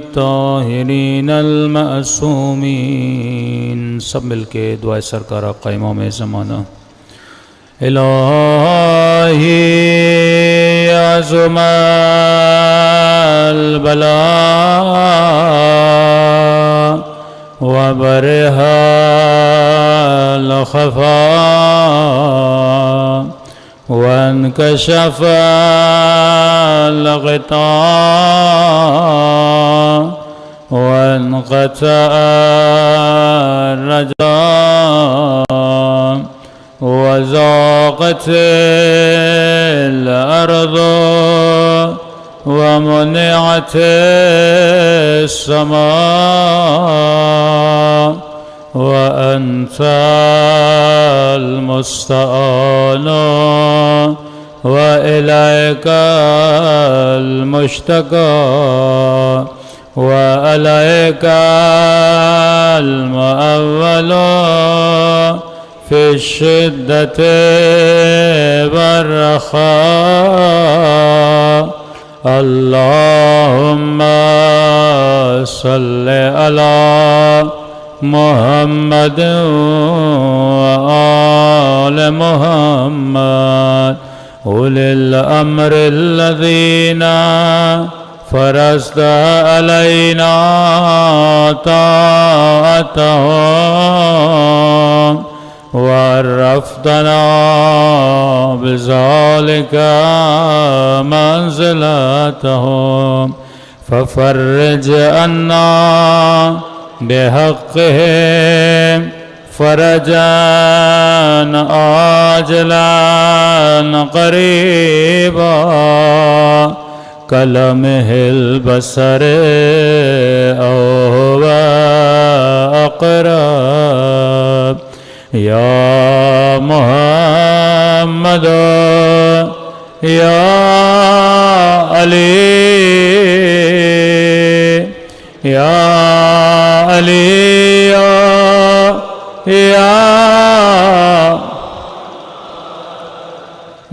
الطاہرین المعصومین. سب مل کے دعائے سرکارہ قائمہ میں زمانہ. الہی عظم البلاء وبرہ الخفاء وانکشف الغطاء وانقطع الرجاء وضاقت الأرض ومنعت السماء وأنت المستعان وإليك المشتكى وعليك المؤول في الشدة والرخاء. اللهم صل على محمد وآل محمد أولي الأمر الذين فرضت علينا طاعتهم وعرفتنا بذلك منزلتهم ففرج عنا بحقهم فرجا عاجلا قريبا كلمح البصر أو هو أقرب. يا محمد يا علي يا علي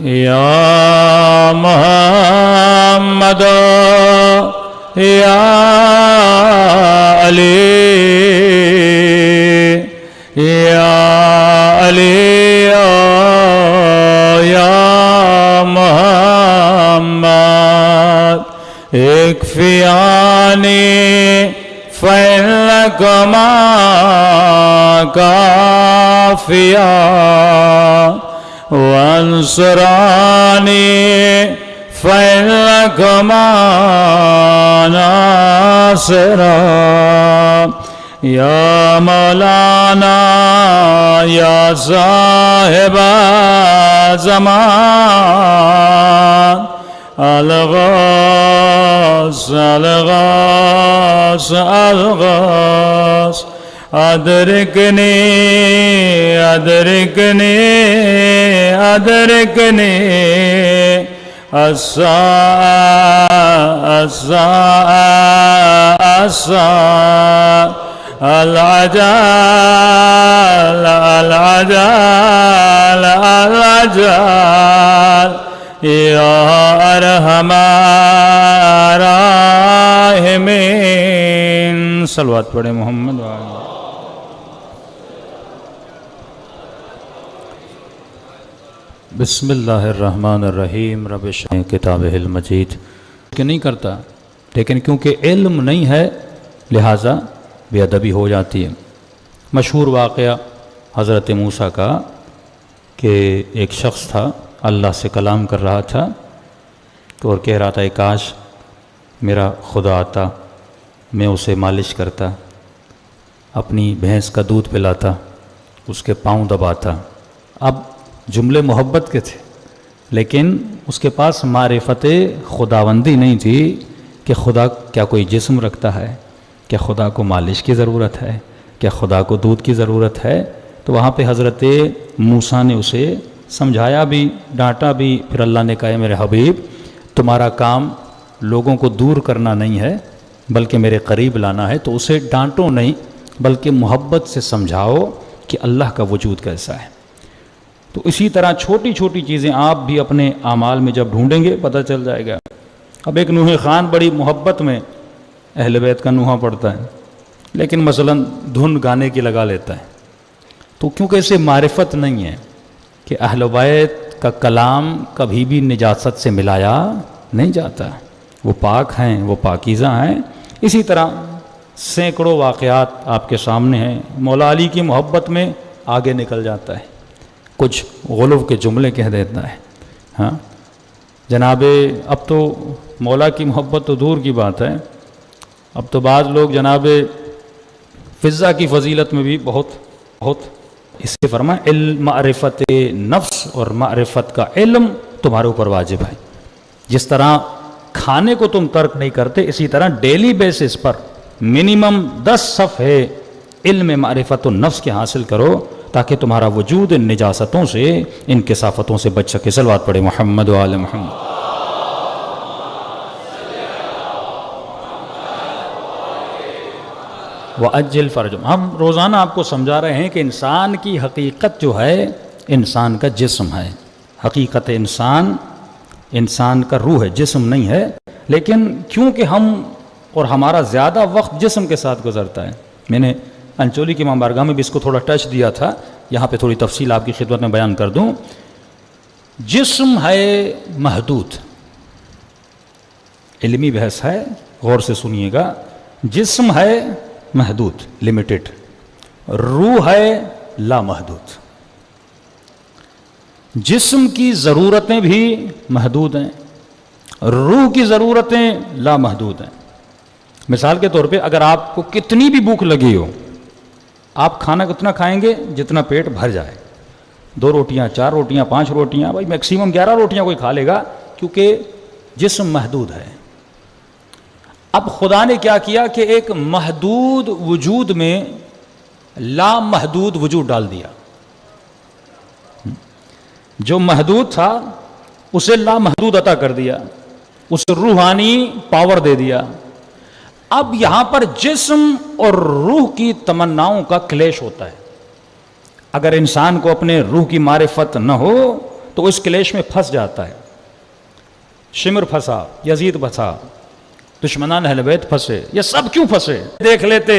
يا محمد يا علي يا علي يا محمد اكفياني فإنك ما كافيا وانصراني فإنك ما ناصرا. يا مولانا يا صاحب زمان الغوث الغوث الغوث أدركني أدركني أدركني الساعة الساعة الساعة العجال العجال العجال يا أرحم الراحمين. صلوات پڑھے محمد وآلہ. بسم اللہ الرحمن الرحیم. رب اشرح کتابہ المجید. کہ نہیں کرتا لیکن کیونکہ علم نہیں ہے لہٰذا بے ادبی ہو جاتی ہے. مشہور واقعہ حضرت موسیٰ کا کہ ایک شخص تھا اللہ سے کلام کر رہا تھا تو اور کہہ رہا تھا کاش میرا خدا آتا میں اسے مالش کرتا اپنی بھینس کا دودھ پلاتا اس کے پاؤں دباتا. اب جملے محبت کے تھے لیکن اس کے پاس معرفت خداوندی نہیں تھی کہ خدا کیا کوئی جسم رکھتا ہے, کیا خدا کو مالش کی ضرورت ہے, کیا خدا کو دودھ کی ضرورت ہے. تو وہاں پہ حضرت موسیٰ نے اسے سمجھایا بھی ڈانٹا بھی. پھر اللہ نے کہا میرے حبیب تمہارا کام لوگوں کو دور کرنا نہیں ہے بلکہ میرے قریب لانا ہے. تو اسے ڈانٹو نہیں بلکہ محبت سے سمجھاؤ کہ اللہ کا وجود کیسا ہے. تو اسی طرح چھوٹی چھوٹی چیزیں آپ بھی اپنے اعمال میں جب ڈھونڈیں گے پتہ چل جائے گا. اب ایک نوح خان بڑی محبت میں اہل بیت کا نوحہ پڑھتا ہے، لیکن مثلا دھن گانے کی لگا لیتا ہے، تو کیونکہ اسے معرفت نہیں ہے کہ اہل بیت کا کلام کبھی بھی نجاست سے ملایا نہیں جاتا، وہ پاک ہیں، وہ پاکیزہ ہیں۔ اسی طرح سینکڑوں واقعات آپ کے سامنے ہیں، مولا علی کی محبت میں آگے نکل جاتا ہے، کچھ غلو کے جملے کہہ دیتا ہے۔ ہاں جناب، اب تو مولا کی محبت تو دور کی بات ہے، اب تو بعض لوگ جناب فضا کی فضیلت میں بھی بہت اس سے فرمائیں علم معرفت نفس اور معرفت کا علم تمہارے اوپر واجب ہے۔ جس طرح کھانے کو تم ترک نہیں کرتے، اسی طرح ڈیلی بیسس پر منیمم 10 صفحے علم معرفت النفس کے حاصل کرو تاکہ تمہارا وجود ان نجاستوں سے، ان کثافتوں سے بچ سکے۔ صلوات پڑھے محمد و آل محمد۔ وَأَجِّلْ فَرْجَهُمْ، ہم روزانہ آپ کو سمجھا رہے ہیں کہ انسان کی حقیقت جو ہے انسان کا جسم ہے، حقیقت انسان کا روح ہے، جسم نہیں ہے۔ لیکن کیونکہ ہم اور ہمارا زیادہ وقت جسم کے ساتھ گزرتا ہے، میں نے انچولی کی امام بارگاہ میں بھی اس کو تھوڑا ٹچ دیا تھا، یہاں پہ تھوڑی تفصیل آپ کی خدمت میں بیان کر دوں۔ جسم ہے محدود، علمی بحث ہے، غور سے سنیے گا۔ جسم ہے محدود، لمیٹڈ، روح ہے لامحدود۔ جسم کی ضرورتیں بھی محدود ہیں، روح کی ضرورتیں لامحدود ہیں۔ مثال کے طور پہ اگر آپ کو کتنی بھی بھوک لگی ہو، آپ کھانا کتنا کھائیں گے؟ جتنا پیٹ بھر جائے، 2 روٹیاں، 4 روٹیاں، 5 روٹیاں، بھائی میکسیمم 11 روٹیاں کوئی کھا لے گا، کیونکہ جسم محدود ہے۔ اب خدا نے کیا کیا کہ ایک محدود وجود میں لامحدود وجود ڈال دیا۔ جو محدود تھا اسے لامحدود عطا کر دیا، اسے روحانی پاور دے دیا۔ اب یہاں پر جسم اور روح کی تمناؤں کا کلیش ہوتا ہے۔ اگر انسان کو اپنے روح کی معرفت نہ ہو تو اس کلیش میں پھنس جاتا ہے۔ شمر پھنسا، یزید پھنسا، دشمنان اہل بیت پھنسے، یہ سب کیوں پھنسے؟ دیکھ لیتے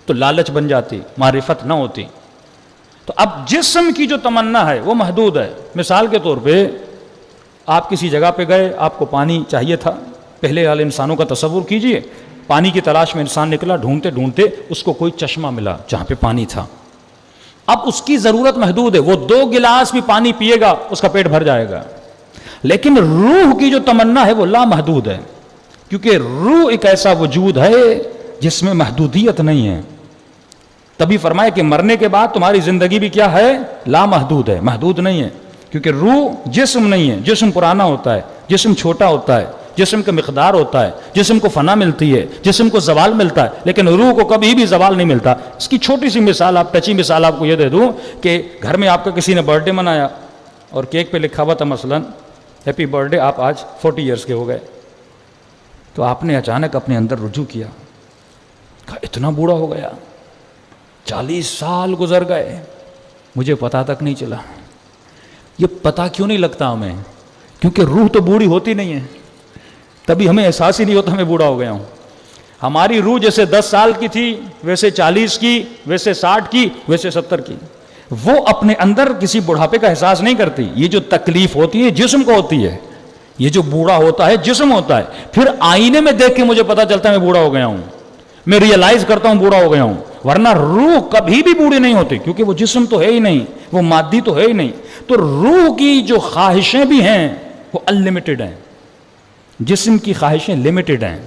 تو لالچ بن جاتی، معرفت نہ ہوتی۔ تو اب جسم کی جو تمنا ہے وہ محدود ہے۔ مثال کے طور پہ آپ کسی جگہ پہ گئے، آپ کو پانی چاہیے تھا، پہلے والے انسانوں کا تصور کیجئے، پانی کی تلاش میں انسان نکلا، ڈھونڈتے ڈھونڈتے اس کو کوئی چشمہ ملا جہاں پہ پانی تھا۔ اب اس کی ضرورت محدود ہے، وہ 2 گلاس بھی پانی پیے گا اس کا پیٹ بھر جائے گا۔ لیکن روح کی جو تمنا ہے وہ لامحدود ہے، کیونکہ روح ایک ایسا وجود ہے جس میں محدودیت نہیں ہے۔ تبھی فرمایا کہ مرنے کے بعد تمہاری زندگی بھی کیا ہے؟ لامحدود ہے، محدود نہیں ہے، کیونکہ روح جسم نہیں ہے۔ جسم پرانا ہوتا ہے، جسم چھوٹا ہوتا ہے، جسم کا مقدار ہوتا ہے، جسم کو فنا ملتی ہے، جسم کو زوال ملتا ہے، لیکن روح کو کبھی بھی زوال نہیں ملتا۔ اس کی چھوٹی سی مثال، آپ ٹچی مثال آپ کو یہ دے دوں کہ گھر میں آپ کا کسی نے برتھ ڈے منایا اور کیک پہ لکھا ہوا تھا مثلا ہیپی برتھ ڈے، آپ آج 40 ایئرس کے ہو گئے، تو آپ نے اچانک اپنے اندر رجوع کیا، کہا اتنا بوڑھا ہو گیا، 40 سال گزر گئے، مجھے پتہ تک نہیں چلا۔ یہ پتہ کیوں نہیں لگتا ہمیں؟ کیونکہ روح تو بوڑھی ہوتی نہیں ہے، تبھی ہمیں احساس ہی نہیں ہوتا میں بوڑھا ہو گیا ہوں۔ ہماری روح جیسے 10 سال کی تھی، ویسے 40 کی، ویسے 60 کی، ویسے 70 کی، وہ اپنے اندر کسی بڑھاپے کا احساس نہیں کرتی۔ یہ جو تکلیف ہوتی ہے جسم کو ہوتی ہے، یہ جو بوڑھا ہوتا ہے جسم ہوتا ہے۔ پھر آئینے میں دیکھ کے مجھے پتا چلتا ہے میں بوڑھا ہو گیا ہوں، میں ریئلائز کرتا ہوں بوڑھا ہو گیا ہوں، ورنہ روح کبھی بھی بوڑھی نہیں ہوتی، کیونکہ وہ جسم تو ہے ہی نہیں، وہ مادی تو ہے ہی نہیں۔ تو روح کی جو خواہشیں بھی ہیں وہ انلمیٹڈ ہیں، جسم کی خواہشیں لمیٹڈ ہیں۔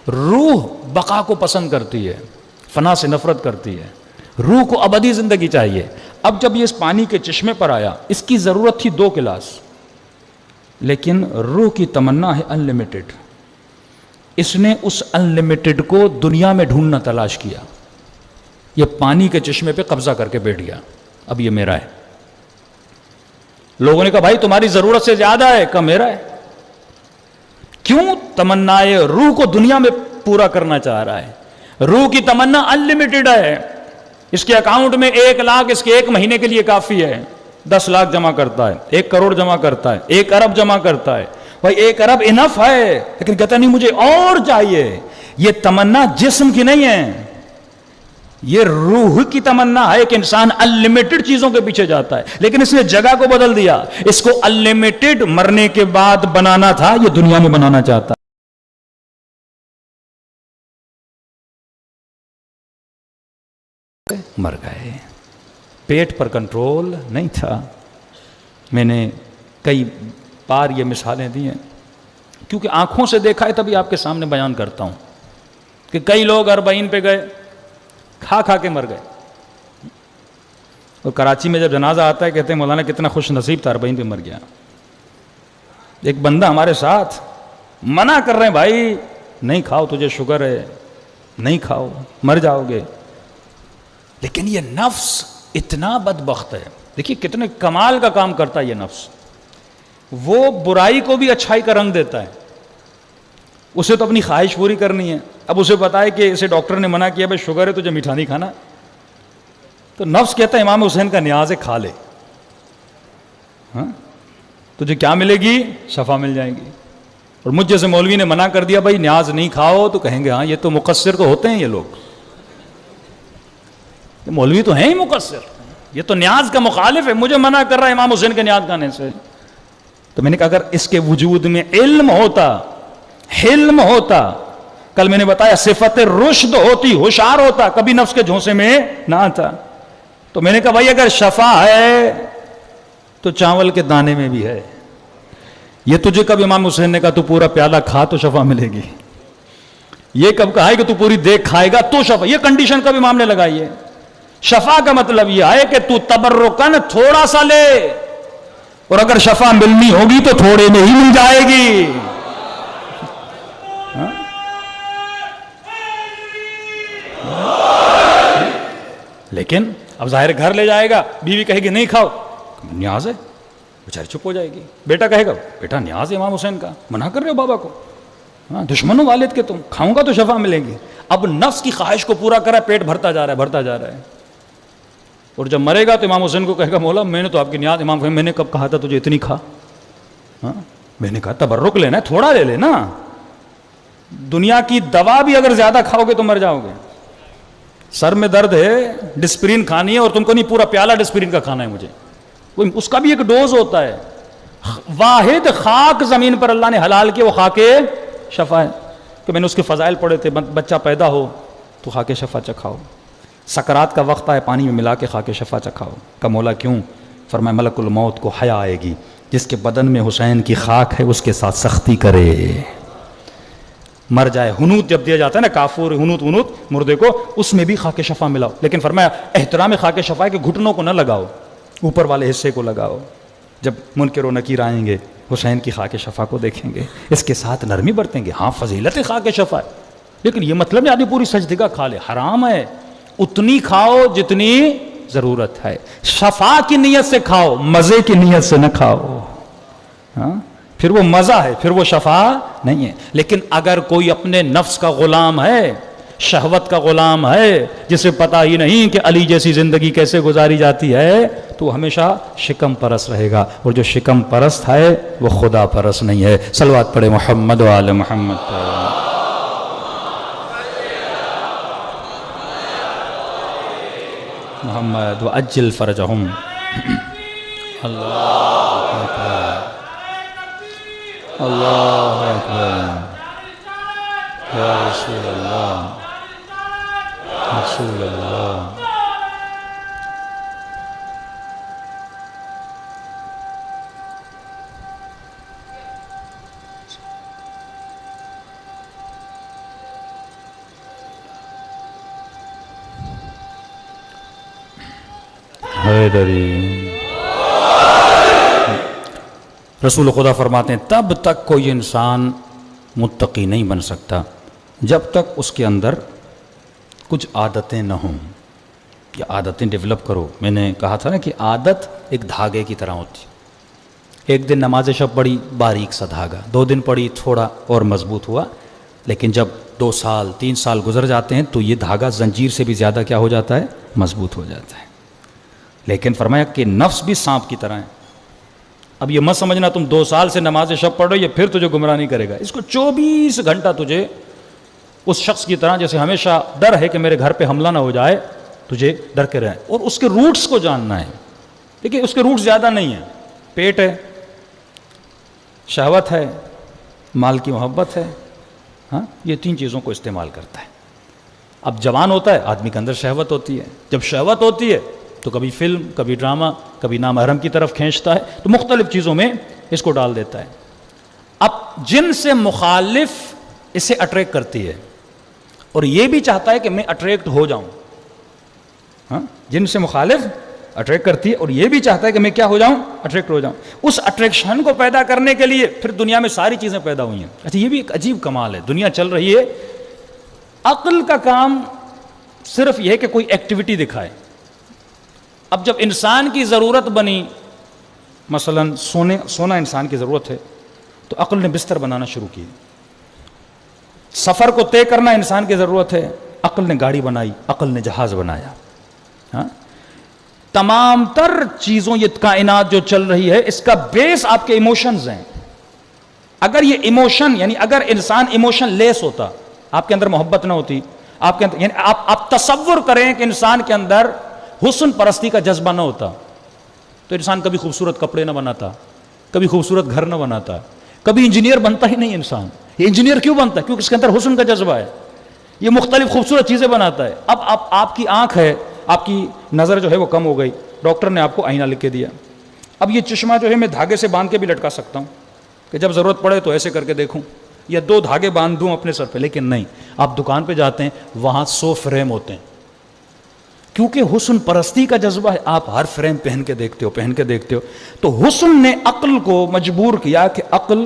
روح بقا کو پسند کرتی ہے، فنا سے نفرت کرتی ہے، روح کو ابدی زندگی چاہیے۔ اب جب یہ اس پانی کے چشمے پر آیا، اس کی ضرورت تھی 2 گلاس، لیکن روح کی تمنا ہے انلمیٹڈ۔ اس نے اس انلمیٹڈ کو دنیا میں ڈھونڈنا تلاش کیا، یہ پانی کے چشمے پہ قبضہ کر کے بیٹھ گیا، اب یہ میرا ہے۔ لوگوں نے کہا بھائی تمہاری ضرورت سے زیادہ ہے، کہا میرا ہے۔ کیوں؟ تمنائے روح کو دنیا میں پورا کرنا چاہ رہا ہے۔ روح کی تمنا انلمیٹڈ ہے، اس کے اکاؤنٹ میں 1 لاکھ اس کے 1 مہینے کے لیے کافی ہے، 10 لاکھ جمع کرتا ہے، 1 کروڑ جمع کرتا ہے، 1 ارب جمع کرتا ہے، بھائی 1 ارب انف ہے، لیکن کہتا نہیں مجھے اور چاہیے. یہ تمنا جسم کی نہیں ہے، یہ روح کی تمنا ہے کہ انسان انلمیٹڈ چیزوں کے پیچھے جاتا ہے. لیکن اس نے جگہ کو بدل دیا، اس کو انلمیٹڈ مرنے کے بعد بنانا تھا، یہ دنیا میں بنانا چاہتا. مر گئے. پیٹ پر کنٹرول نہیں تھا. میں نے کئی بار یہ مثالیں دی ہیں کیونکہ آنکھوں سے دیکھا ہے، تبھی آپ کے سامنے بیان کرتا ہوں کہ کئی لوگ 40 پہ گئے، کھا کھا کے مر گئے. اور کراچی میں جب جنازہ آتا ہے کہتے ہیں مولانا کتنا خوش نصیب تھا 40 پہ مر گیا. ایک بندہ ہمارے ساتھ منع کر رہے ہیں بھائی نہیں کھاؤ، تجھے شوگر ہے، نہیں کھاؤ مر جاؤ گے. لیکن یہ نفس اتنا بدبخت ہے. دیکھیے کتنے کمال کا کام کرتا ہے یہ نفس. وہ برائی کو بھی اچھائی کا رنگ دیتا ہے. اسے تو اپنی خواہش پوری کرنی ہے. اب اسے پتا ہے کہ اسے ڈاکٹر نے منع کیا بھائی شوگر ہے تجھے میٹھا نہیں کھانا، تو نفس کہتا ہے امام حسین کا نیاز ہے کھا لے. ہاں تجھے کیا ملے گی؟ شفا مل جائے گی. اور مجھ جیسے مولوی نے منع کر دیا بھائی نیاز نہیں کھاؤ، تو کہیں گے ہاں یہ تو مقصر تو ہوتے ہیں یہ لوگ، یہ مولوی تو ہیں ہی مقصر، یہ تو نیاز کا مخالف ہے، مجھے منع کر رہا ہے امام حسین کے نیاز کھانے سے. تو میں نے کہا اگر اس کے وجود میں علم ہوتا، حلم ہوتا، کل میں نے بتایا صفت رشد ہوتی، ہوشیار ہوتا، کبھی نفس کے جھونسے میں نہ آتا. تو میں نے کہا بھائی اگر شفا ہے تو چاول کے دانے میں بھی ہے. یہ تجھے کب امام حسین نے کہا تو پورا پیالہ کھا تو شفا ملے گی؟ یہ کب کہا ہے کہ تو پوری دیکھ کھائے گا تو شفا؟ یہ کنڈیشن کب امام نے لگائی ہے؟ شفا کا مطلب یہ ہے کہ تو تبرکن تھوڑا سا لے، اور اگر شفا ملنی ہوگی تو تھوڑے میں ہی مل جائے گی. لیکن اب ظاہر گھر لے جائے گا، بیوی کہے گی نہیں کھاؤ، نیاز ہے، بیچاری چپ ہو جائے گی. بیٹا کہے گا بیٹا نیاز ہے امام حسین کا، منع کر رہے ہو بابا کو، ہاں دشمن ہو والد کے تم، کھاؤں گا تو شفا ملے گی. اب نفس کی خواہش کو پورا کرا، پیٹ بھرتا جا رہا ہے بھرتا جا رہا ہے. اور جب مرے گا تو امام حسین کو کہے گا مولا میں نے تو آپ کی نیاز، امام حسین میں نے کب کہا تھا تجھے اتنی کھا؟ ہاں میں نے کہا تبرک لینا ہے تھوڑا لے لینا. دنیا کی دوا بھی اگر زیادہ کھاؤ گے تو مر جاؤ گے. سر میں درد ہے، ڈسپرین کھانی ہے، اور تم کو نہیں پورا پیالہ ڈسپرین کا کھانا ہے مجھے، اس کا بھی ایک ڈوز ہوتا ہے. واحد خاک زمین پر اللہ نے حلال کی، وہ خاک شفا ہے. کہ میں نے اس کے فضائل پڑھے تھے، بچہ پیدا ہو تو خاک شفا چکھاؤ، سکرات کا وقت آئے پانی میں ملا کے خاک شفا چکھاؤ. کہ مولا کیوں؟ فرمایا ملک الموت کو حیا آئے گی، جس کے بدن میں حسین کی خاک ہے اس کے ساتھ سختی کرے، مر جائے. ہنوت جب دیا جاتا ہے نا، کافور ہنوت مردے کو، اس میں بھی خاک شفا ملاؤ. لیکن فرمایا احترام خاک شفا ہے کہ گھٹنوں کو نہ لگاؤ، اوپر والے حصے کو لگاؤ. جب منکر و نکیر آئیں گے حسین کی خاک شفا کو دیکھیں گے، اس کے ساتھ نرمی برتیں گے. ہاں فضیلت خاک شفا ہے، لیکن یہ مطلب نہیں آدمی پوری سجدگاہ کھا لے، حرام ہے. اتنی کھاؤ جتنی ضرورت ہے. شفا کی نیت سے کھاؤ، مزے کی نیت سے نہ کھاؤ. ہاں پھر وہ مزہ ہے، پھر وہ شفا نہیں ہے. لیکن اگر کوئی اپنے نفس کا غلام ہے، شہوت کا غلام ہے، جسے پتا ہی نہیں کہ علی جیسی زندگی کیسے گزاری جاتی ہے، تو وہ ہمیشہ شکم پرست رہے گا. اور جو شکم پرست ہے وہ خدا پرست نہیں ہے. صلوات پڑھے محمد و آل محمد پر. محمد وعجل فرجہم. اللہ اکبر، اللہ اکبر، یا رسول اللہ، رسول اللہ. حیدری. رسول خدا فرماتے ہیں تب تک کوئی انسان متقی نہیں بن سکتا جب تک اس کے اندر کچھ عادتیں نہ ہوں. یہ عادتیں ڈیولپ کرو. میں نے کہا تھا نا کہ عادت ایک دھاگے کی طرح ہوتی. ایک دن نماز شب پڑھی، باریک سا دھاگا، 2 دن پڑھی، تھوڑا اور مضبوط ہوا. لیکن جب 2 سال 3 سال گزر جاتے ہیں تو یہ دھاگا زنجیر سے بھی زیادہ کیا ہو جاتا ہے؟ مضبوط ہو جاتا ہے. لیکن فرمایا کہ نفس بھی سانپ کی طرح ہے. اب یہ مت سمجھنا تم 2 سال سے نماز شب پڑھ رہو یہ پھر تجھے گمراہ نہیں کرے گا. اس کو 24 گھنٹہ تجھے اس شخص کی طرح جیسے ہمیشہ ڈر ہے کہ میرے گھر پہ حملہ نہ ہو جائے, تجھے ڈر کے رہے, اور اس کے روٹس کو جاننا ہے. دیکھیے اس کے روٹس زیادہ نہیں ہیں, پیٹ ہے, شہوت ہے, مال کی محبت ہے, ہاں یہ 3 چیزوں کو استعمال کرتا ہے. اب جوان ہوتا ہے آدمی کے اندر شہوت ہوتی ہے, جب شہوت ہوتی ہے تو کبھی فلم, کبھی ڈرامہ, کبھی نامحرم کی طرف کھینچتا ہے, تو مختلف چیزوں میں اس کو ڈال دیتا ہے. اب جن سے مخالف اسے اٹریکٹ کرتی ہے اور یہ بھی چاہتا ہے کہ میں اٹریکٹ ہو جاؤں, ہاں جن سے مخالف اٹریکٹ کرتی ہے اور یہ بھی چاہتا ہے کہ میں کیا ہو جاؤں, اٹریکٹ ہو جاؤں. اس اٹریکشن کو پیدا کرنے کے لیے پھر دنیا میں ساری چیزیں پیدا ہوئی ہیں. اچھا یہ بھی ایک عجیب کمال ہے, دنیا چل رہی ہے, عقل کا کام صرف یہ ہے کہ کوئی ایکٹیویٹی دکھائے. اب جب انسان کی ضرورت بنی, مثلا سونا انسان کی ضرورت ہے, تو عقل نے بستر بنانا شروع کی. سفر کو طے کرنا انسان کی ضرورت ہے, عقل نے گاڑی بنائی, عقل نے جہاز بنایا. ہاں تمام تر چیزوں, یہ کائنات جو چل رہی ہے اس کا بیس آپ کے ایموشنز ہیں. اگر یہ ایموشن یعنی اگر انسان ایموشن لیس ہوتا, آپ کے اندر محبت نہ ہوتی, آپ کے اندر یعنی آپ تصور کریں کہ انسان کے اندر حسن پرستی کا جذبہ نہ ہوتا, تو انسان کبھی خوبصورت کپڑے نہ بناتا, کبھی خوبصورت گھر نہ بناتا, کبھی انجینئر بنتا ہی نہیں انسان. یہ انجینئر کیوں بنتا ہے؟ کیونکہ اس کے اندر حسن کا جذبہ ہے, یہ مختلف خوبصورت چیزیں بناتا ہے. اب آپ کی آنکھ ہے, آپ کی نظر جو ہے وہ کم ہو گئی, ڈاکٹر نے آپ کو آئینہ لکھ کے دیا. اب یہ چشمہ جو ہے میں دھاگے سے باندھ کے بھی لٹکا سکتا ہوں کہ جب ضرورت پڑے تو ایسے کر کے دیکھوں, یا 2 دھاگے باندھ دوں اپنے سر پہ, لیکن نہیں, آپ دکان پہ جاتے ہیں وہاں 100 فریم ہوتے ہیں, کیونکہ حسن پرستی کا جذبہ ہے. آپ ہر فریم پہن کے دیکھتے ہو. تو حسن نے عقل کو مجبور کیا کہ عقل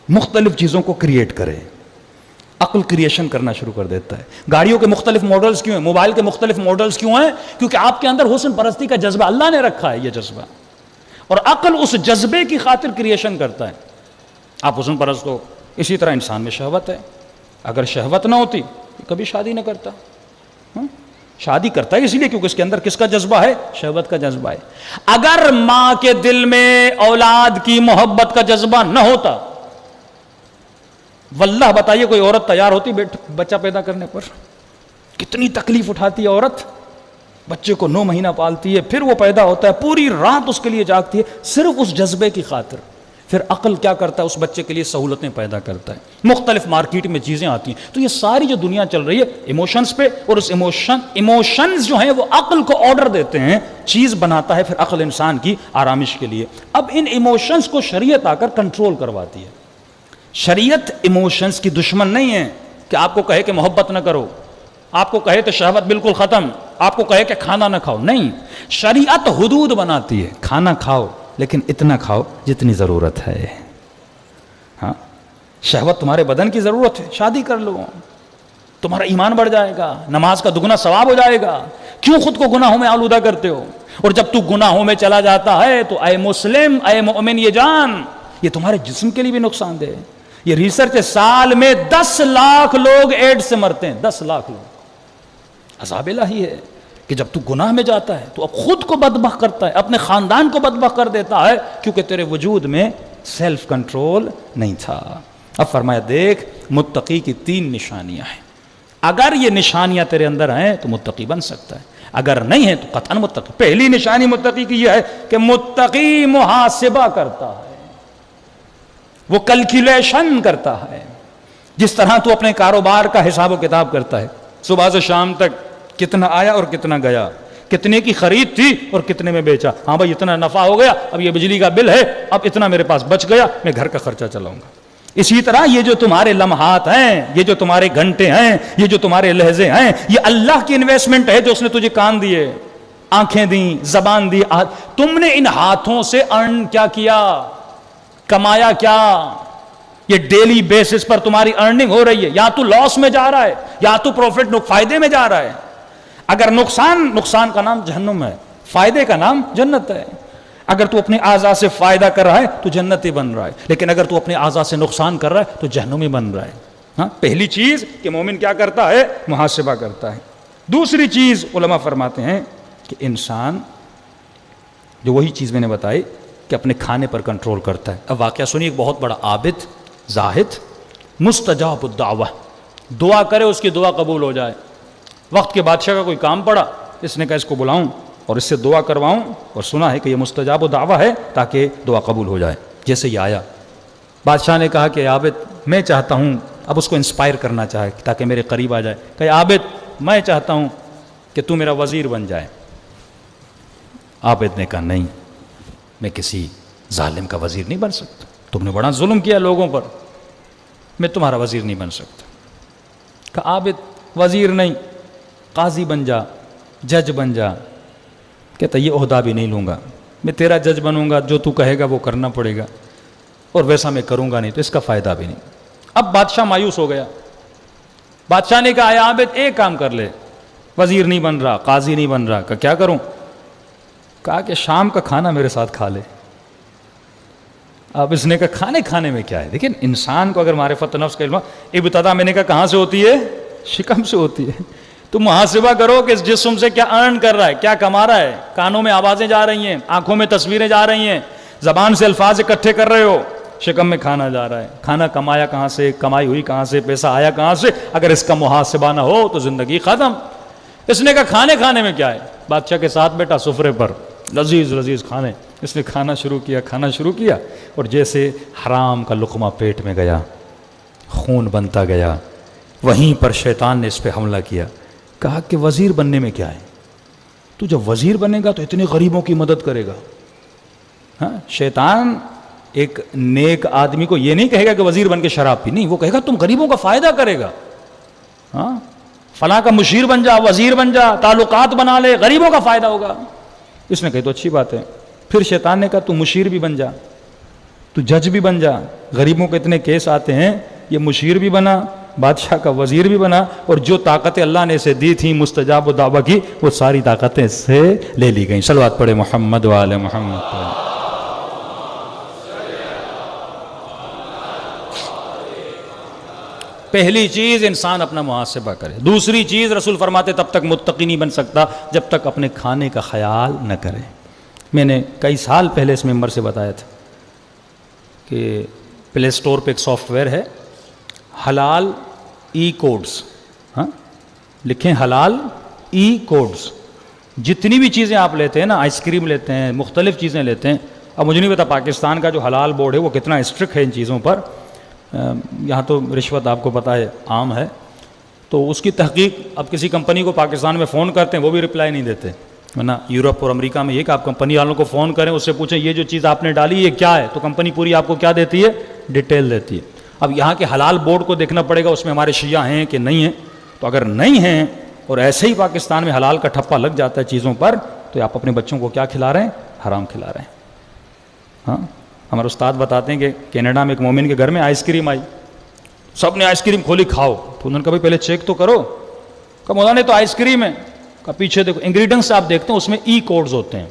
مختلف چیزوں کو کریٹ کرے. عقل کریشن کرنا شروع کر دیتا ہے. گاڑیوں کے مختلف ماڈلز کیوں ہیں, موبائل کے مختلف ماڈلز کیوں ہیں؟ کیونکہ آپ کے اندر حسن پرستی کا جذبہ اللہ نے رکھا ہے, یہ جذبہ, اور عقل اس جذبے کی خاطر کریشن کرتا ہے. آپ حسن پرست ہو. اسی طرح انسان میں شہوت ہے, اگر شہوت نہ ہوتی کبھی شادی نہ کرتا. شادی کرتا ہے اس لیے کیونکہ اس کے اندر کس کا جذبہ ہے, شہوت کا جذبہ ہے. اگر ماں کے دل میں اولاد کی محبت کا جذبہ نہ ہوتا, واللہ بتائیے کوئی عورت تیار ہوتی بچہ پیدا کرنے پر؟ کتنی تکلیف اٹھاتی ہے عورت, بچے کو 9 مہینہ پالتی ہے, پھر وہ پیدا ہوتا ہے, پوری رات اس کے لیے جاگتی ہے صرف اس جذبے کی خاطر. پھر عقل کیا کرتا ہے, اس بچے کے لیے سہولتیں پیدا کرتا ہے, مختلف مارکیٹ میں چیزیں آتی ہیں. تو یہ ساری جو دنیا چل رہی ہے ایموشنز پہ, اور اس ایموشنز جو ہیں وہ عقل کو آرڈر دیتے ہیں, چیز بناتا ہے پھر عقل انسان کی آرامش کے لیے. اب ان ایموشنز کو شریعت آ کر کنٹرول کرواتی ہے. شریعت ایموشنز کی دشمن نہیں ہے کہ آپ کو کہے کہ محبت نہ کرو, آپ کو کہے تو شہوت بالکل ختم, آپ کو کہے کہ کھانا نہ کھاؤ. نہیں, شریعت حدود بناتی ہے, کھانا کھاؤ لیکن اتنا کھاؤ جتنی ضرورت ہے. ہاں شہوت تمہارے بدن کی ضرورت ہے, شادی کر لو, تمہارا ایمان بڑھ جائے گا, نماز کا دگنا ثواب ہو جائے گا. کیوں خود کو گناہوں میں آلودہ کرتے ہو؟ اور جب تو گناہوں میں چلا جاتا ہے تو اے مسلم, اے مومن, یہ جان یہ تمہارے جسم کے لیے بھی نقصان دہ ہے. یہ ریسرچ ہے, سال میں 10 لاکھ لوگ ایڈز سے مرتے ہیں, 10 لاکھ لوگ. عذاب الہی ہے کہ جب تو گناہ میں جاتا ہے تو اب خود کو بدبخت کرتا ہے, اپنے خاندان کو بدبخت کر دیتا ہے, کیونکہ تیرے وجود میں سیلف کنٹرول نہیں تھا. اب فرمایا دیکھ, متقی کی 3 نشانیاں ہیں. اگر یہ نشانیاں تیرے اندر ہیں تو متقی بن سکتا ہے, اگر نہیں ہے تو قطعاً متقی. پہلی نشانی متقی کی یہ ہے کہ متقی محاسبہ کرتا ہے, وہ کیلکولیشن کرتا ہے. جس طرح تو اپنے کاروبار کا حساب و کتاب کرتا ہے, صبح سے شام تک کتنا آیا اور کتنا گیا, کتنے کی خرید تھی اور کتنے میں بیچا. ہاں بھائی اتنا نفع ہو گیا, اب یہ بجلی کا بل ہے, اب اتنا میرے پاس بچ گیا, میں گھر کا خرچہ چلاؤں گا. اسی طرح یہ جو تمہارے لمحات ہیں, یہ جو تمہارے گھنٹے ہیں, یہ جو تمہارے لہجے ہیں, یہ اللہ کی انویسٹمنٹ ہے جو اس نے تجھے کان دیے, آنکھیں دیں, زبان دی. تم نے ان ہاتھوں سے ارن کیا کیا, کمایا کیا؟ یہ ڈیلی بیسس پر تمہاری ارننگ ہو رہی ہے. یا تو لاس میں جا رہا ہے یا تو پروفٹ فائدے میں جا رہا ہے. اگر نقصان کا نام جہنم ہے, فائدے کا نام جنت ہے. اگر تو اپنے اعضاء سے فائدہ کر رہا ہے تو جنتی بن رہا ہے, لیکن اگر تو اپنے اعضاء سے نقصان کر رہا ہے تو جہنمی بن رہا ہے. ہاں پہلی چیز کہ مومن کیا کرتا ہے, محاسبہ کرتا ہے. دوسری چیز علماء فرماتے ہیں کہ انسان, جو وہی چیز میں نے بتائی کہ اپنے کھانے پر کنٹرول کرتا ہے. اب واقعہ سنیے. ایک بہت بڑا عابد زاہد مستجاب الدعوہ, دعا کرے اس کی دعا قبول ہو جائے. وقت کے بادشاہ کا کوئی کام پڑا, اس نے کہا اس کو بلاؤں اور اس سے دعا کرواؤں, اور سنا ہے کہ یہ مستجاب الدعوہ ہے تاکہ دعا قبول ہو جائے. جیسے یہ آیا, بادشاہ نے کہا کہ عابد میں چاہتا ہوں, اب اس کو انسپائر کرنا چاہے تاکہ میرے قریب آ جائے, کہ عابد میں چاہتا ہوں کہ تو میرا وزیر بن جائے. عابد نے کہا نہیں, میں کسی ظالم کا وزیر نہیں بن سکتا, تم نے بڑا ظلم کیا لوگوں پر, میں تمہارا وزیر نہیں بن سکتا. کہا عابد وزیر نہیں, قاضی بن جا, جج بن جا. کہتا یہ عہدہ بھی نہیں لوں گا, میں تیرا جج بنوں گا, جو تو کہے گا وہ کرنا پڑے گا, اور ویسا میں کروں گا نہیں تو اس کا فائدہ بھی نہیں. اب بادشاہ مایوس ہو گیا. بادشاہ نے کہا اے عابد ایک کام کر لے, وزیر نہیں بن رہا, قاضی نہیں بن رہا, کیا کروں؟ کہا کہ شام کا کھانا میرے ساتھ کھا لے. اب اس نے کہا کھانے میں کیا ہے؟ دیکھیں انسان کو اگر معرفت نفس کا علم, ابتدا میں نے کہا کہاں سے ہوتی ہے؟ شکم سے ہوتی ہے. تم محاسبہ کرو کہ اس جسم سے کیا ارن کر رہا ہے, کیا کما رہا ہے. کانوں میں آوازیں جا رہی ہیں, آنکھوں میں تصویریں جا رہی ہیں, زبان سے الفاظ اکٹھے کر رہے ہو, شکم میں کھانا جا رہا ہے. کھانا کمایا کہاں سے, کمائی ہوئی کہاں سے, پیسہ آیا کہاں سے؟ اگر اس کا محاسبہ نہ ہو تو زندگی ختم. اس نے کہا کھانے میں کیا ہے؟ بادشاہ کے ساتھ بیٹھا سفرے پر, لذیذ لذیذ کھانے, اس نے کھانا شروع کیا اور جیسے حرام کا لقمہ پیٹ میں گیا, خون بنتا گیا. وہیں پر شیطان نے اس پہ حملہ کیا. کہا کہ وزیر بننے میں کیا ہے, تو جب وزیر بنے گا تو اتنے غریبوں کی مدد کرے گا. ہاں, شیطان ایک نیک آدمی کو یہ نہیں کہے گا کہ وزیر بن کے شراب پی, نہیں, وہ کہے گا تم غریبوں کا فائدہ کرے گا. ہاں, فلاں کا مشیر بن جا, وزیر بن جا, تعلقات بنا لے, غریبوں کا فائدہ ہوگا. اس نے کہا تو اچھی بات ہے. پھر شیطان نے کہا تو مشیر بھی بن جا, تو جج بھی بن جا, غریبوں کے اتنے کیس آتے ہیں, یہ مشیر بھی بنا, بادشاہ کا وزیر بھی بنا, اور جو طاقتیں اللہ نے اسے دی تھیں مستجاب و دعویٰ کی, وہ ساری طاقتیں اس سے لے لی گئیں. صلوات پڑھے محمد و آل محمد. پہلی چیز انسان اپنا محاسبہ کرے. دوسری چیز رسول فرماتے تب تک متقی نہیں بن سکتا جب تک اپنے کھانے کا خیال نہ کرے. میں نے کئی سال پہلے اس ممبر سے بتایا تھا کہ پلے سٹور پہ ایک سافٹ ویئر ہے, حلال ای کوڈز. ہاں, لکھیں حلال ای کوڈز. جتنی بھی چیزیں آپ لیتے ہیں نا, آئس کریم لیتے ہیں, مختلف چیزیں لیتے ہیں. اب مجھے نہیں پتا پاکستان کا جو حلال بورڈ ہے وہ کتنا اسٹرکٹ ہے ان چیزوں پر. یہاں تو رشوت آپ کو پتہ ہے عام ہے, تو اس کی تحقیق اب کسی کمپنی کو پاکستان میں فون کرتے ہیں وہ بھی رپلائی نہیں دیتے, ورنہ یورپ اور امریکہ میں یہ کہ آپ کمپنی والوں کو فون کریں, اس سے پوچھیں یہ جو چیز آپ نے ڈالی یہ کیا ہے, تو کمپنی پوری آپ کو کیا دیتی ہے؟ ڈیٹیل دیتی ہے. اب یہاں کے حلال بورڈ کو دیکھنا پڑے گا اس میں ہمارے شیعہ ہیں کہ نہیں ہیں. تو اگر نہیں ہیں اور ایسے ہی پاکستان میں حلال کا ٹھپا لگ جاتا ہے چیزوں پر, تو آپ اپنے بچوں کو کیا کھلا رہے ہیں؟ حرام کھلا رہے ہیں. ہاں, ہمارے استاد بتاتے ہیں کہ کینیڈا میں ایک مومن کے گھر میں آئس کریم آئی, سب نے آئس کریم کھولی, کھاؤ. تو انہوں نے کہا پہلے چیک تو کرو. کہا مولانا تو آئس کریم ہے. کہا پیچھے دیکھو انگریڈینٹس آپ دیکھتے ہیں اس میں ای کوڈز ہوتے ہیں.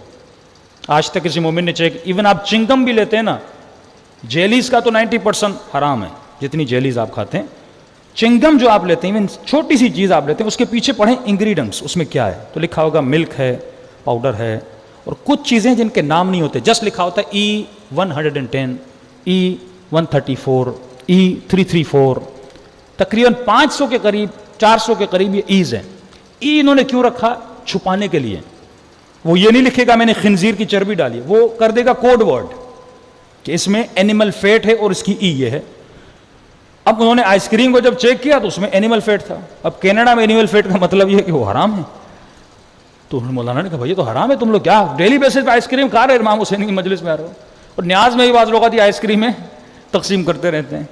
آج تک کسی مومن نے چیک, ایون آپ چنگم بھی لیتے ہیں نا, جیلیز کا تو 90% حرام ہے جتنی جیلیز آپ کھاتے ہیں. چنگم جو آپ لیتے ہیں, ایون چھوٹی سی چیز آپ لیتے ہیں, اس کے پیچھے پڑھیں انگریڈینٹس اس میں کیا ہے, تو لکھا ہوگا ملک ہے, پاؤڈر ہے, اور کچھ چیزیں جن کے نام نہیں ہوتے, جسٹ لکھا ہوتا ہے E110, E134, E334, تقریباً 500 کے قریب 400 کے قریب یہ ایز ہیں. ای انہوں نے کیوں رکھا؟ چھپانے کے لیے. وہ یہ نہیں لکھے گا میں نے خنزیر کی چربی ڈالی, وہ کر دے گا کوڈ ورڈ کہ اس میں اینیمل فیٹ ہے اور اس کی ای یہ ہے. اب انہوں نے آئس کریم کو جب چیک کیا تو اس میں اینیمل فیٹ تھا. اب کینیڈا میں اینیمل فیٹ کا مطلب یہ ہے کہ وہ حرام ہے. تو مولانا نے کہا بھائی یہ تو حرام ہے, تم لوگ کیا ڈیلی بیسس پہ آئس کریم کھا رہے ہیں, امام حسین کی مجلس میں آ رہے ہو, اور نیاز میں بھی بعض لوگ آتی آئس کریم میں تقسیم کرتے رہتے ہیں.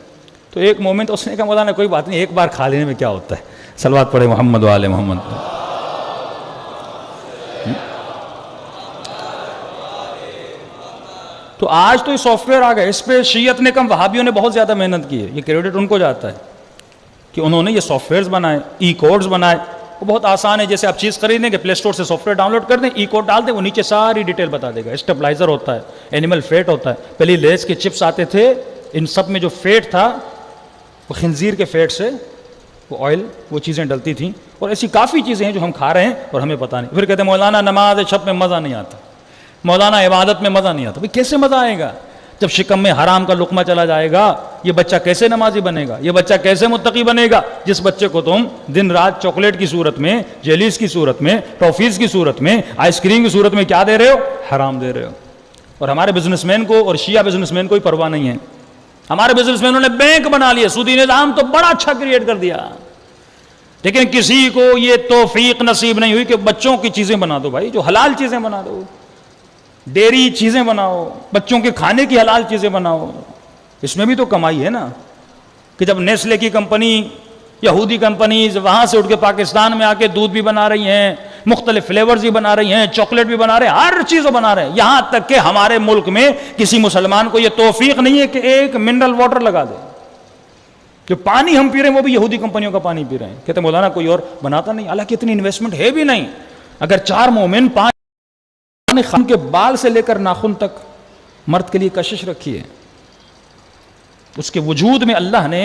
تو ایک مومنٹ اس نے کہا مولانا کوئی بات نہیں, ایک بار کھا لینے میں کیا ہوتا ہے. صلوات پڑھے محمد و آل محمد. تو آج تو یہ سافٹ ویئر آ گئے, اس پہ شیعت نے کم, وہابیوں نے بہت زیادہ محنت کی ہے. یہ کریڈٹ ان کو جاتا ہے کہ انہوں نے یہ سافٹ ویئرز بنائے, ای کوڈز بنائے. وہ بہت آسان ہے, جیسے آپ چیز خریدیں کہ پلے اسٹور سے سافٹ ویئر ڈاؤن لوڈ کر دیں, ای کوڈ ڈال دیں, وہ نیچے ساری ڈیٹیل بتا دے گا. اسٹیبلائزر ہوتا ہے, اینیمل فیٹ ہوتا ہے. پہلے لیز کے چپس آتے تھے, ان سب میں جو فیٹ تھا وہ خنزیر کے فیٹ سے وہ آئل وہ چیزیں ڈلتی تھیں. اور ایسی کافی چیزیں ہیں جو ہم کھا رہے ہیں اور ہمیں پتہ نہیں. پھر کہتے ہیں مولانا نماز شب میں مزہ نہیں آتا. مولانا عبادت میں مزہ نہیں آتا. بھئی کیسے مزہ آئے گا جب شکم میں حرام کا لقمہ چلا جائے گا؟ یہ بچہ کیسے نمازی بنے گا؟ یہ بچہ کیسے متقی بنے گا جس بچے کو تم دن رات چاکلیٹ کی صورت میں، جیلیز کی صورت میں، ٹافیز کی صورت میں، آئس کریم کی صورت میں کیا دے رہے ہو؟ حرام دے رہے ہو. اور ہمارے بزنس مین کو اور شیعہ بزنس مین کو ہی پرواہ نہیں ہے. ہمارے بزنس مینوں نے بینک بنا لیا، سودی نظام تو بڑا اچھا کریٹ کر دیا، لیکن کسی کو یہ توفیق نصیب نہیں ہوئی کہ بچوں کی چیزیں بنا دو. بھائی جو حلال چیزیں بنا دو، ڈیری چیزیں بناؤ، بچوں کے کھانے کی حلال چیزیں بناؤ. اس میں بھی تو کمائی ہے نا، کہ جب نیسلے کی کمپنی، یہودی کمپنیز وہاں سے اٹھ کے پاکستان میں آ کے دودھ بھی بنا رہی ہیں، مختلف فلیورز بھی بنا رہی ہیں، چاکلیٹ بھی بنا رہے ہیں، ہر چیز بنا رہے ہیں. یہاں تک کہ ہمارے ملک میں کسی مسلمان کو یہ توفیق نہیں ہے کہ ایک منرل واٹر لگا دے. جو پانی ہم پی رہے ہیں وہ بھی یہودی کمپنیوں کا پانی پی رہے ہیں. کہتے ہیں مولانا کوئی اور بناتا نہیں، حالانکہ اتنی انویسٹمنٹ ہے بھی نہیں. اگر 4 مومن 5 خان کے بال سے لے کر ناخن تک مرد کے لیے کشش رکھی ہے، اس کے وجود میں اللہ نے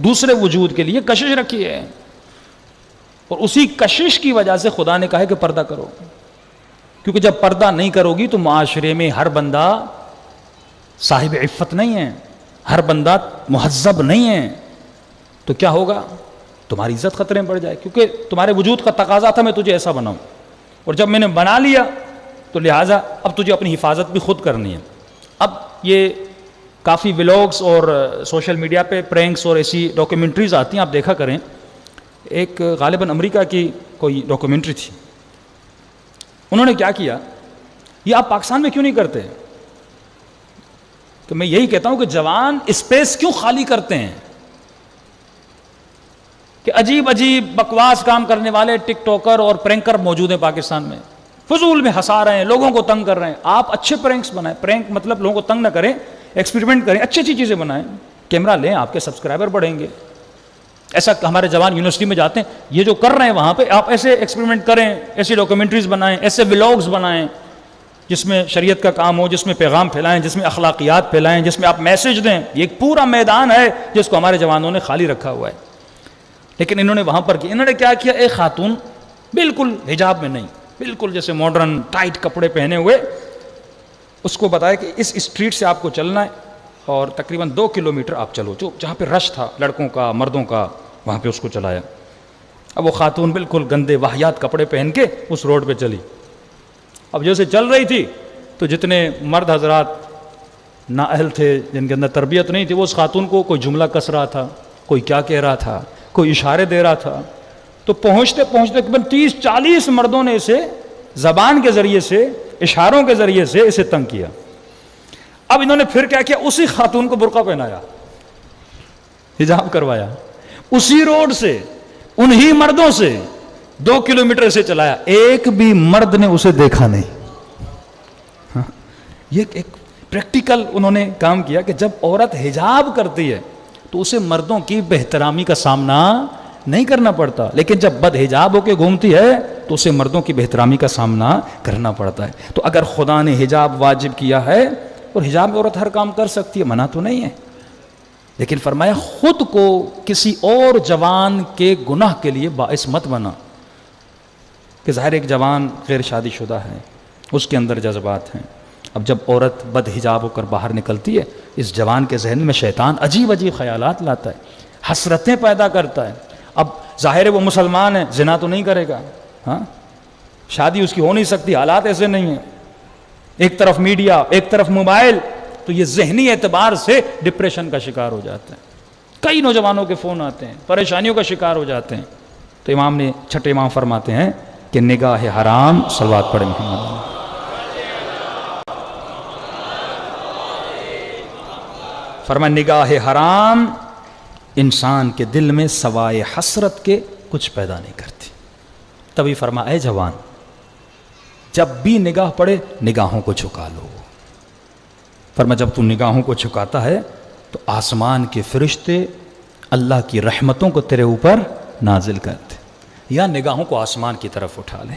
دوسرے وجود کے لیے کشش رکھی ہے، اور اسی کشش کی وجہ سے خدا نے کہا ہے کہ پردہ کرو. کیونکہ جب پردہ نہیں کرو گی تو معاشرے میں ہر بندہ صاحب عفت نہیں ہے، ہر بندہ مہذب نہیں ہے، تو کیا ہوگا؟ تمہاری عزت خطرے میں پڑ جائے. کیونکہ تمہارے وجود کا تقاضا تھا میں تجھے ایسا بناؤں، اور جب میں نے بنا لیا تو لہٰذا اب تجھے اپنی حفاظت بھی خود کرنی ہے. اب یہ کافی ولاگز اور سوشل میڈیا پہ پرینکس اور ایسی ڈاکیومنٹریز آتی ہیں، آپ دیکھا کریں. ایک غالباً امریکہ کی کوئی ڈاکیومنٹری تھی. انہوں نے کیا کیا، یہ آپ پاکستان میں کیوں نہیں کرتے؟ تو میں یہی کہتا ہوں کہ جوان اسپیس کیوں خالی کرتے ہیں کہ عجیب عجیب بکواس کام کرنے والے ٹک ٹاکر اور پرینکر موجود ہیں پاکستان میں، فضول میں ہنسا رہے ہیں، لوگوں کو تنگ کر رہے ہیں. آپ اچھے پرینکس بنائیں. پرینک مطلب لوگوں کو تنگ نہ کریں، ایکسپیریمنٹ کریں، اچھی اچھی چیزیں بنائیں، کیمرہ لیں، آپ کے سبسکرائبر بڑھیں گے. ایسا ہمارے جوان یونیورسٹی میں جاتے ہیں، یہ جو کر رہے ہیں وہاں پہ آپ ایسے ایکسپیریمنٹ کریں، ایسی ڈاکیومنٹریز بنائیں، ایسے ولاگز بنائیں جس میں شریعت کا کام ہو، جس میں پیغام پھیلائیں، جس میں اخلاقیات پھیلائیں، جس میں آپ میسج دیں. یہ ایک پورا میدان ہے جس کو ہمارے جوانوں نے خالی رکھا ہوا ہے. لیکن انہوں نے وہاں پر انہوں نے کیا کیا، ایک خاتون بالکل حجاب میں نہیں، بالکل جیسے ماڈرن ٹائٹ کپڑے پہنے ہوئے، اس کو بتایا کہ اس اسٹریٹ سے آپ کو چلنا ہے اور تقریباً 2 کلومیٹر آپ چلو، جو جہاں پہ رش تھا لڑکوں کا مردوں کا، وہاں پہ اس کو چلایا. اب وہ خاتون بالکل گندے واہیات کپڑے پہن کے اس روڈ پہ چلی. اب جیسے چل رہی تھی تو جتنے مرد حضرات نااہل تھے، جن کے اندر تربیت نہیں تھی، وہ اس خاتون کو کوئی جملہ کس رہا تھا، کوئی کیا کہہ رہا تھا، کوئی اشارے دے رہا تھا. تو پہنچتے پہنچتے تقریباً 30-40 مردوں نے اسے زبان کے ذریعے سے، اشاروں کے ذریعے سے اسے تنگ کیا. اب انہوں نے پھر کیا کیا، اسی خاتون کو برقع پہنایا، حجاب کروایا، اسی روڈ سے انہی مردوں سے 2 کلومیٹر سے چلایا. ایک بھی مرد نے اسے دیکھا نہیں. یہ ایک پریکٹیکل انہوں نے کام کیا کہ جب عورت حجاب کرتی ہے تو اسے مردوں کی بہترامی کا سامنا نہیں کرنا پڑتا، لیکن جب بد حجاب ہو کے گھومتی ہے تو اسے مردوں کی بہترامی کا سامنا کرنا پڑتا ہے. تو اگر خدا نے حجاب واجب کیا ہے، اور حجاب میں عورت ہر کام کر سکتی ہے، منع تو نہیں ہے، لیکن فرمایا خود کو کسی اور جوان کے گناہ کے لیے باعث مت بنا. کہ ظاہر ایک جوان غیر شادی شدہ ہے، اس کے اندر جذبات ہیں. اب جب عورت بد حجاب ہو کر باہر نکلتی ہے، اس جوان کے ذہن میں شیطان عجیب عجیب خیالات لاتا ہے، حسرتیں پیدا کرتا ہے. اب ظاہر ہے وہ مسلمان ہے، زنا تو نہیں کرے گا، ہاں شادی اس کی ہو نہیں سکتی، حالات ایسے نہیں ہیں. ایک طرف میڈیا، ایک طرف موبائل، تو یہ ذہنی اعتبار سے ڈپریشن کا شکار ہو جاتا ہے. کئی نوجوانوں کے فون آتے ہیں، پریشانیوں کا شکار ہو جاتے ہیں. تو امام نے، چھٹے امام فرماتے ہیں کہ نگاہ حرام، صلوات پڑھیں محمد، فرمایا نگاہ حرام انسان کے دل میں سوائے حسرت کے کچھ پیدا نہیں کرتی. تبھی فرمایا اے جوان، جب بھی نگاہ پڑے نگاہوں کو جھکا لو. فرمایا جب تو نگاہوں کو جھکاتا ہے تو آسمان کے فرشتے اللہ کی رحمتوں کو تیرے اوپر نازل کرتے، یا نگاہوں کو آسمان کی طرف اٹھا لیں.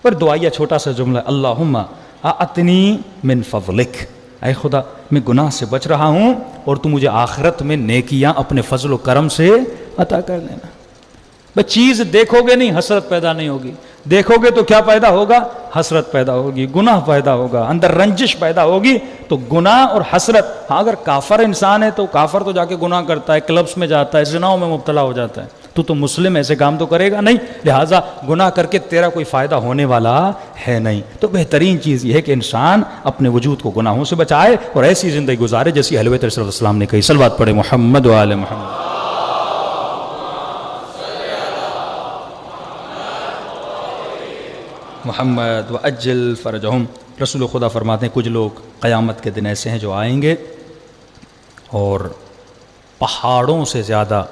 پر دعائیہ چھوٹا سا جملہ، اللہم اعطنی من فضلک، اے خدا میں گناہ سے بچ رہا ہوں اور تو مجھے آخرت میں نیکیاں اپنے فضل و کرم سے عطا کر لینا. بس چیز دیکھو گے نہیں حسرت پیدا نہیں ہوگی، دیکھو گے تو کیا پیدا ہوگا؟ حسرت پیدا ہوگی، گناہ پیدا ہوگا، اندر رنجش پیدا ہوگی، تو گناہ اور حسرت. ہاں اگر کافر انسان ہے تو کافر تو جا کے گناہ کرتا ہے، کلبس میں جاتا ہے، زناؤں میں مبتلا ہو جاتا ہے، تو مسلم ایسے کام تو کرے گا نہیں، لہٰذا گناہ کر کے تیرا کوئی فائدہ ہونے والا ہے نہیں. تو بہترین چیز یہ ہے کہ انسان اپنے وجود کو گناہوں سے بچائے اور ایسی زندگی گزارے جیسی اہل بیت صلی اللہ علیہ وسلم نے کہی. صلوات پڑھے محمد و آل محمد. محمد وعجل فرجہم. رسول خدا فرماتے ہیں کچھ لوگ قیامت کے دن ایسے ہیں جو آئیں گے اور پہاڑوں سے زیادہ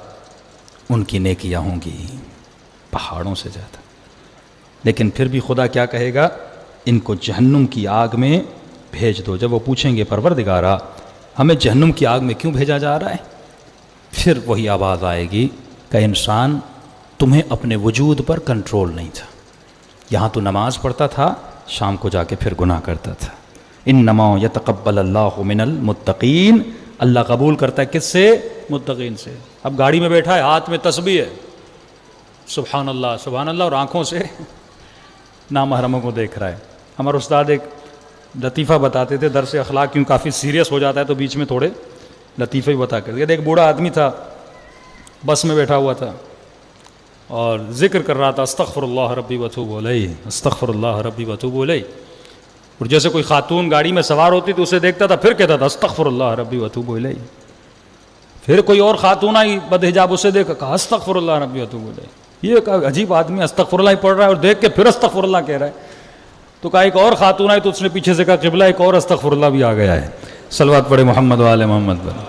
ان کی نیکیاں ہوں گی، پہاڑوں سے زیادہ. لیکن پھر بھی خدا کیا کہے گا؟ ان کو جہنم کی آگ میں بھیج دو. جب وہ پوچھیں گے پروردگارا ہمیں جہنم کی آگ میں کیوں بھیجا جا رہا ہے؟ پھر وہی آواز آئے گی کہ انسان تمہیں اپنے وجود پر کنٹرول نہیں تھا. یہاں تو نماز پڑھتا تھا، شام کو جا کے پھر گناہ کرتا تھا. انما یتقبل اللہ من المتقین. اللہ قبول کرتا ہے کس سے؟ متقین سے. اب گاڑی میں بیٹھا ہے، ہاتھ میں تسبیح ہے، سبحان اللہ سبحان اللہ، اور آنکھوں سے نامحرموں کو دیکھ رہا ہے. ہمارے استاد ایک لطیفہ بتاتے تھے، درس اخلاق کیوں کافی سیریس ہو جاتا ہے تو بیچ میں تھوڑے لطیفے ہی بتا کر دیا. ایک بوڑھا آدمی تھا، بس میں بیٹھا ہوا تھا اور ذکر کر رہا تھا استغفر اللہ ربی واتوب الیہ، استغفر اللہ ربی واتوب الیہ. اور جیسے کوئی خاتون گاڑی میں سوار ہوتی تو اسے دیکھتا تھا پھر کہتا تھا استغفر اللہ ربی واتوب الیہ. پھر کوئی اور خاتون آئی بدحجاب، اسے دیکھا کہا استغفر اللہ ربی واتوب الیہ. یہ ایک عجیب آدمی استغفر اللہ ہی پڑھ رہا ہے اور دیکھ کے پھر استغفر اللہ کہہ رہا ہے. تو کہا ایک اور خاتون آئی تو اس نے پیچھے سے کہا قبلہ ایک اور استغفر اللہ بھی آ گیا ہے. صلوات پڑھے محمد و آل محمد پر.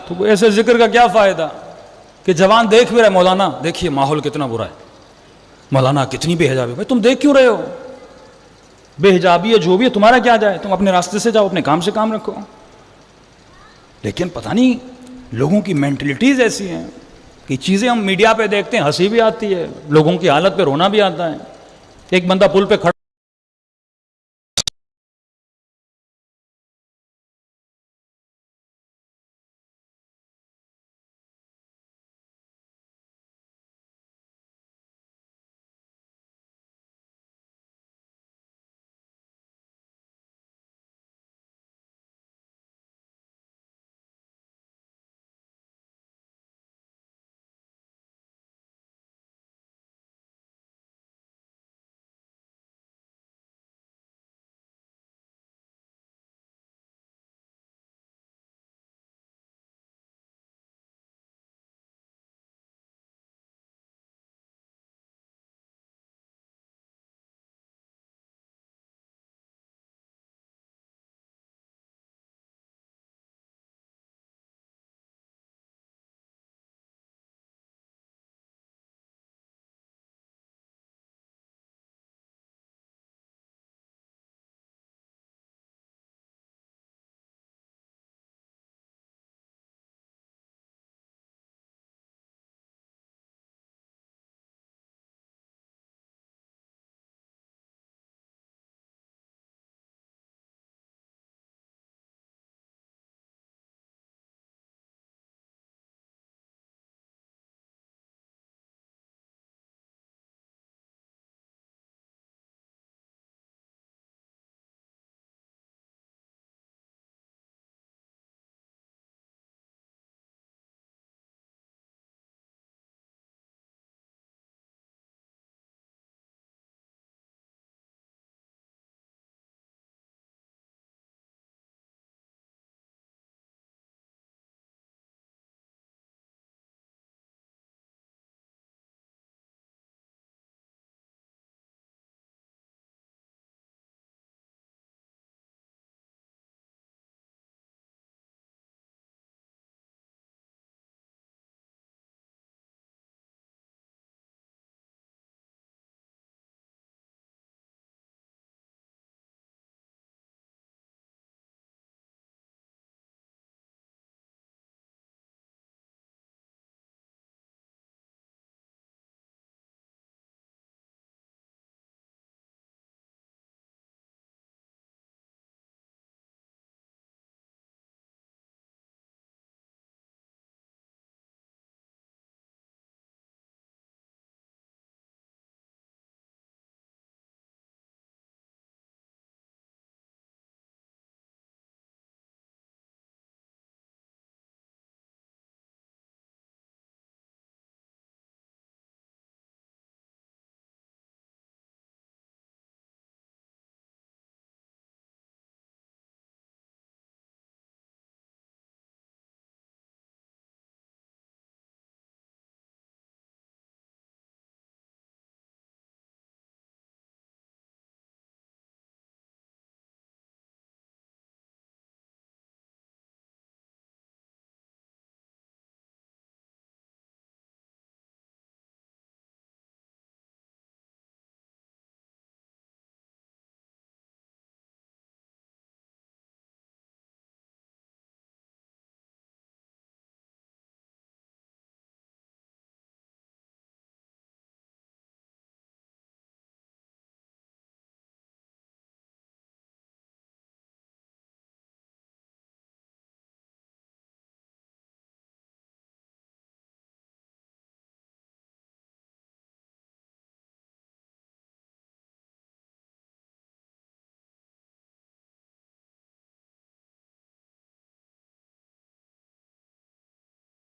تو ایسے ذکر کا کیا فائدہ کہ جوان دیکھ بھی رہا ہے، مولانا دیکھیے ماحول کتنا برا ہے، مولانا کتنی بے حجابی. بھائی تم دیکھ کیوں رہے ہو؟ بے حجابی ہے جو بھی ہے، تمہارا کیا جائے، تم اپنے راستے سے جاؤ، اپنے کام سے کام رکھو. لیکن پتہ نہیں لوگوں کی مینٹلٹیز ایسی ہیں کہ چیزیں ہم میڈیا پہ دیکھتے ہیں، ہنسی بھی آتی ہے، لوگوں کی حالت پہ رونا بھی آتا ہے. ایک بندہ پل پہ کھڑا